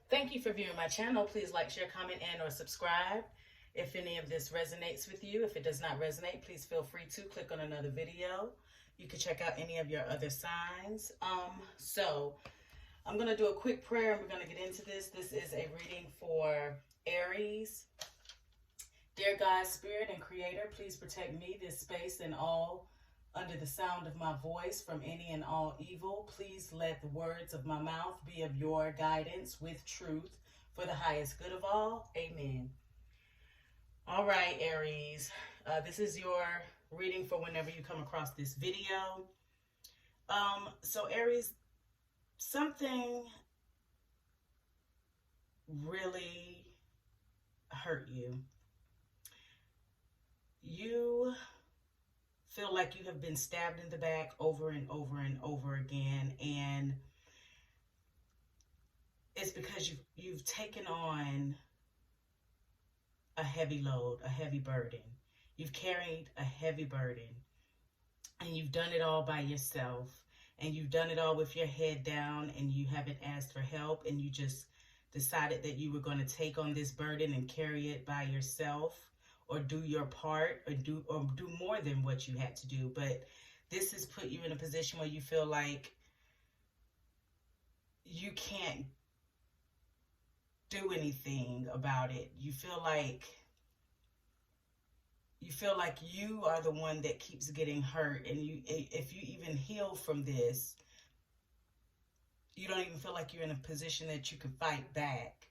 Thank you for viewing my channel. Please like, share, comment, and or subscribe. If any of this resonates with you, if it does not resonate, please feel free to click on another video. You can check out any of your other signs. So I'm going to do a quick prayer and we're going to get into this. This is a reading for Aries. Dear God, Spirit, and Creator, please protect me, this space, and all under the sound of my voice from any and all evil. Please let the words of my mouth be of your guidance with truth for the highest good of all. Amen. All right, Aries. This is your reading for whenever you come across this video. So Aries, something really hurt you. You feel like you have been stabbed in the back over and over and over again, and it's because you've taken on a heavy load, a heavy burden. You've carried a heavy burden, and you've done it all by yourself, and you've done it all with your head down, and you haven't asked for help, and you just decided that you were going to take on this burden and carry it by yourself, or do your part, or do more than what you had to do. But this has put you in a position where you feel like you can't do anything about it. You feel like you are the one that keeps getting hurt, and if you even heal from this, you don't even feel like you're in a position that you can fight back.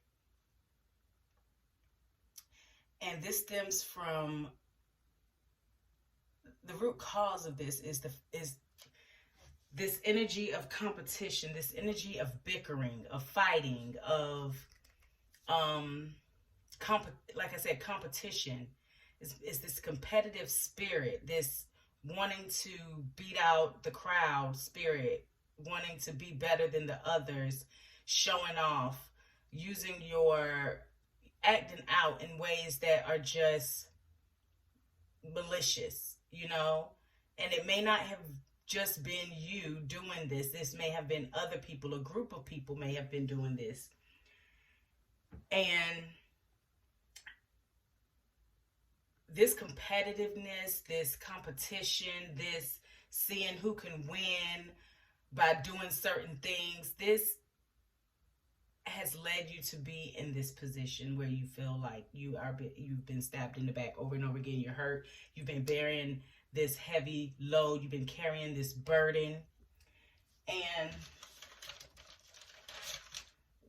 And this stems from the root cause of this is this energy of competition, this energy of bickering, of fighting, of like I said, competition. Is this competitive spirit, this wanting to beat out the crowd spirit, wanting to be better than the others, showing off, acting out in ways that are just malicious, and it may not have just been you doing this. This may have been other people, a group of people may have been doing this. And this competitiveness, this competition, this seeing who can win by doing certain things, this has led you to be in this position where you feel like you've been stabbed in the back over and over again. You're hurt. You've been bearing this heavy load. You've been carrying this burden. And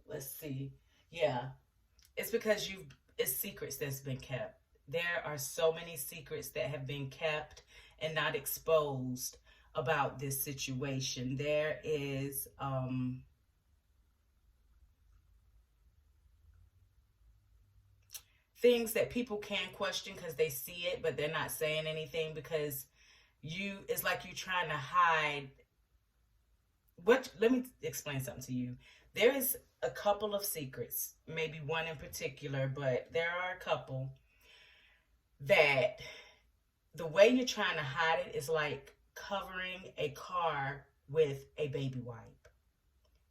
let's see. Yeah, it's because it's secrets that's been kept. There are so many secrets that have been kept and not exposed about this situation. There is things that people can question because they see it, but they're not saying anything because it's like you trying to hide. Let me explain something to you. There is a couple of secrets, maybe one in particular, but there are a couple that the way you're trying to hide it is like covering a car with a baby wipe.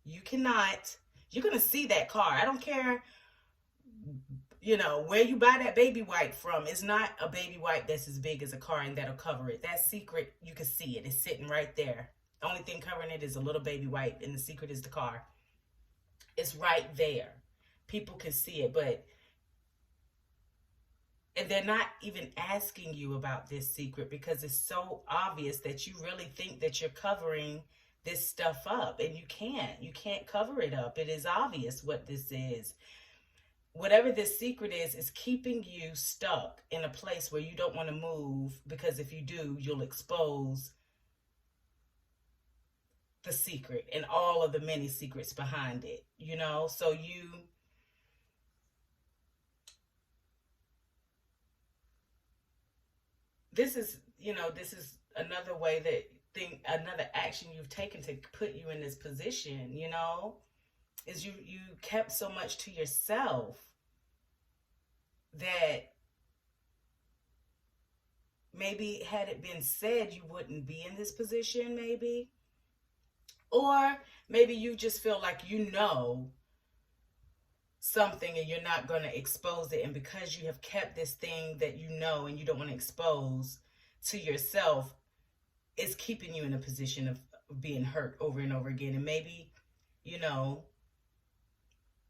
You're going to see that car. I don't care where you buy that baby wipe from. It's not a baby wipe that's as big as a car and that'll cover it. That secret, you can see it. It's sitting right there. The only thing covering it is a little baby wipe, and the secret is the car. It's right there. People can see it, and they're not even asking you about this secret because it's so obvious that you really think that you're covering this stuff up, and you can't cover it up. It is obvious what this is. Whatever this secret is keeping you stuck in a place where you don't want to move, because if you do, you'll expose the secret and all of the many secrets behind it, so this is another way another action you've taken to put you in this position, is you kept so much to yourself that maybe had it been said, you wouldn't be in this position, maybe. Or maybe you just feel like something and you're not going to expose it. And because you have kept this thing that you know and you don't want to expose to yourself, it's keeping you in a position of being hurt over and over again. And maybe, you know,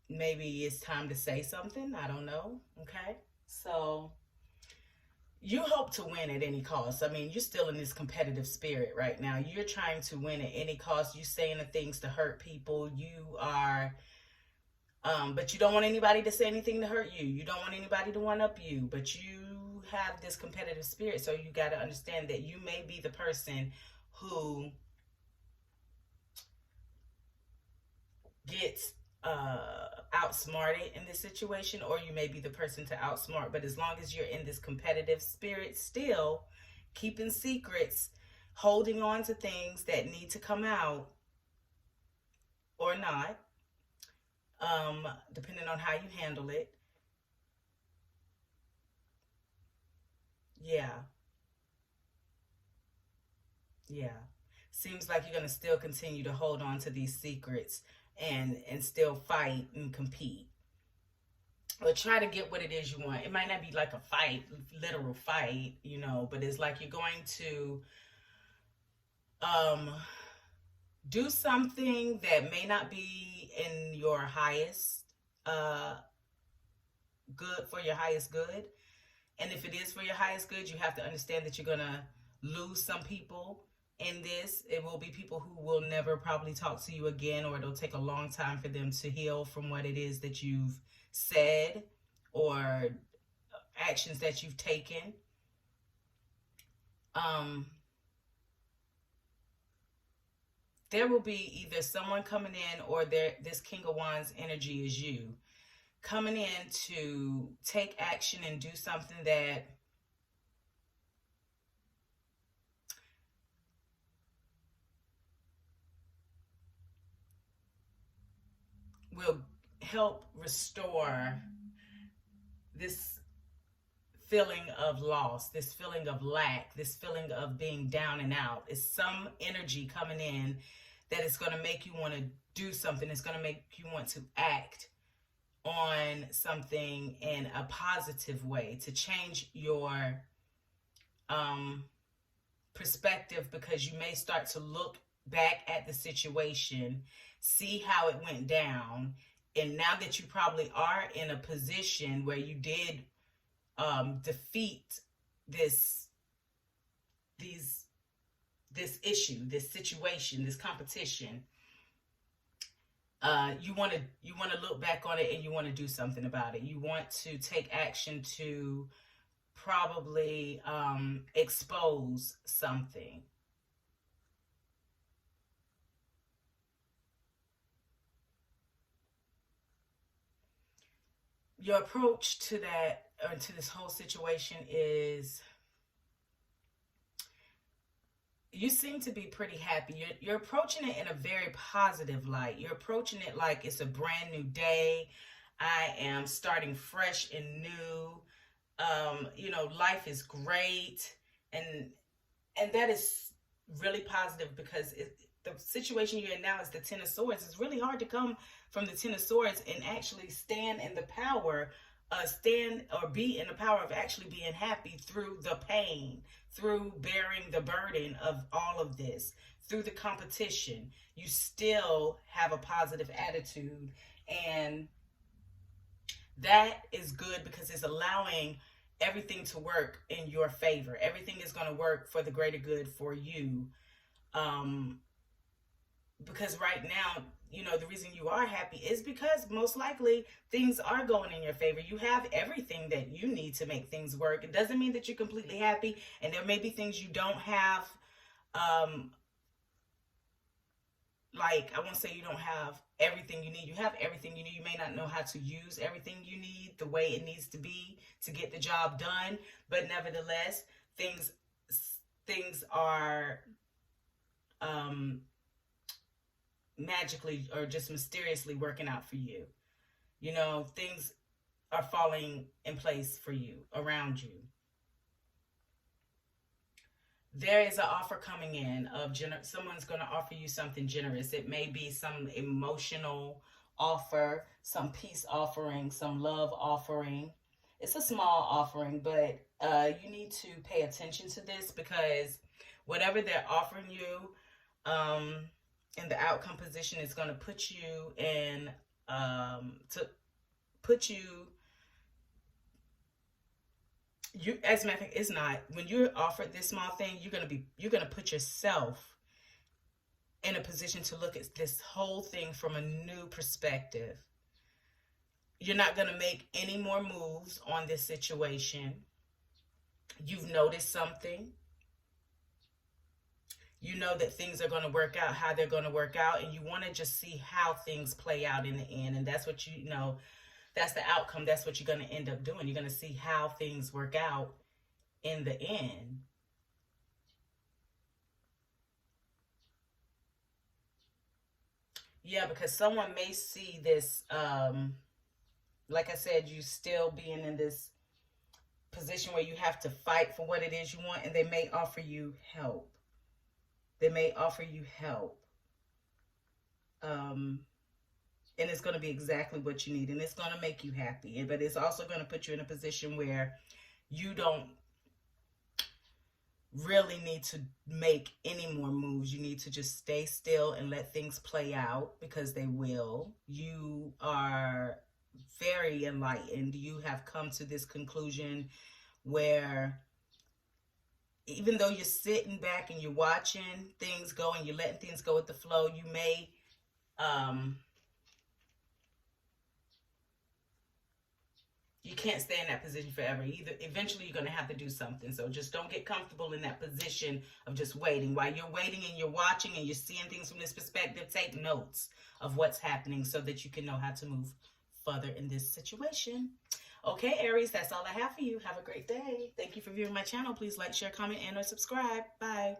maybe it's time to say something. I don't know. Okay. So you hope to win at any cost. I mean, you're still in this competitive spirit right now. You're trying to win at any cost. You saying the things to hurt people. You are, but you don't want anybody to say anything to hurt you. You don't want anybody to one up you, but you have this competitive spirit. So you got to understand that you may be the person who gets outsmarted in this situation, or you may be the person to outsmart. But as long as you're in this competitive spirit, still keeping secrets, holding on to things that need to come out or not, depending on how you handle it. Yeah, yeah. Seems like you're going to still continue to hold on to these secrets and still fight and compete, or try to get what it is you want. It might not be like a fight, literal fight, you know, but it's like you're going to um, do something that may not be in your highest uh, good, for your highest good. And if it is for your highest good, you have to understand that you're going to lose some people in this. It will be people who will never probably talk to you again, or it'll take a long time for them to heal from what it is that you've said or actions that you've taken. Um, there will be either someone coming in, or this King of Wands energy is you coming in to take action and do something that will help restore this feeling of loss, this feeling of lack, this feeling of being down and out. It's some energy coming in that is going to make you want to do something. It's going to make you want to act on something in a positive way, to change your perspective, because you may start to look back at the situation, see how it went down, and now that you probably are in a position where you did defeat this issue, this situation, this competition, you want to look back on it and you want to do something about it. You want to take action to probably expose something. Your approach to that, or to this whole situation, is you seem to be pretty happy. You're approaching it in a very positive light. You're approaching it like it's a brand new day. I am starting fresh and new. You know, life is great, and that is really positive, because the situation you're in now is the Ten of Swords. It's really hard to come from the Ten of Swords and actually stand in the power, stand or be in the power of actually being happy through the pain, through bearing the burden of all of this, through the competition. You still have a positive attitude, and that is good because it's allowing everything to work in your favor. Everything is going to work for the greater good for you. Because right now, you know, the reason you are happy is because most likely things are going in your favor. You have everything that you need to make things work. It doesn't mean that you're completely happy, and there may be things you don't have. Like, I won't say you don't have everything you need. You have everything you need. You may not know how to use everything you need the way it needs to be to get the job done, but nevertheless, things are magically or just mysteriously working out for you. You know, things are falling in place for you, around you. There is an offer coming in of someone's going to offer you something generous. It may be some emotional offer, some peace offering, some love offering. It's a small offering, but you need to pay attention to this, because whatever they're offering you in the outcome position is going to put you in, to put you, as a matter of fact, it's not, when you're offered this small thing, you're gonna put yourself in a position to look at this whole thing from a new perspective. You're not going to make any more moves on this situation. You've noticed something. You know that things are going to work out how they're going to work out, and you want to just see how things play out in the end. And that's what you know, that's the outcome. That's what you're going to end up doing. You're going to see how things work out in the end. Yeah, because someone may see this, like I said, you still being in this position where you have to fight for what it is you want, and they may offer you help. They may offer you help. And it's going to be exactly what you need, and it's going to make you happy. But it's also going to put you in a position where you don't really need to make any more moves. You need to just stay still and let things play out, because they will. You are very enlightened. You have come to this conclusion where even though you're sitting back and you're watching things go and you're letting things go with the flow, you may you can't stay in that position forever either. Eventually you're going to have to do something. So just don't get comfortable in that position of just waiting. While you're waiting and you're watching and you're seeing things from this perspective, take notes of what's happening so that you can know how to move further in this situation. Okay, Aries, that's all I have for you. Have a great day. Thank you for viewing my channel. Please like, share, comment, and or subscribe. Bye.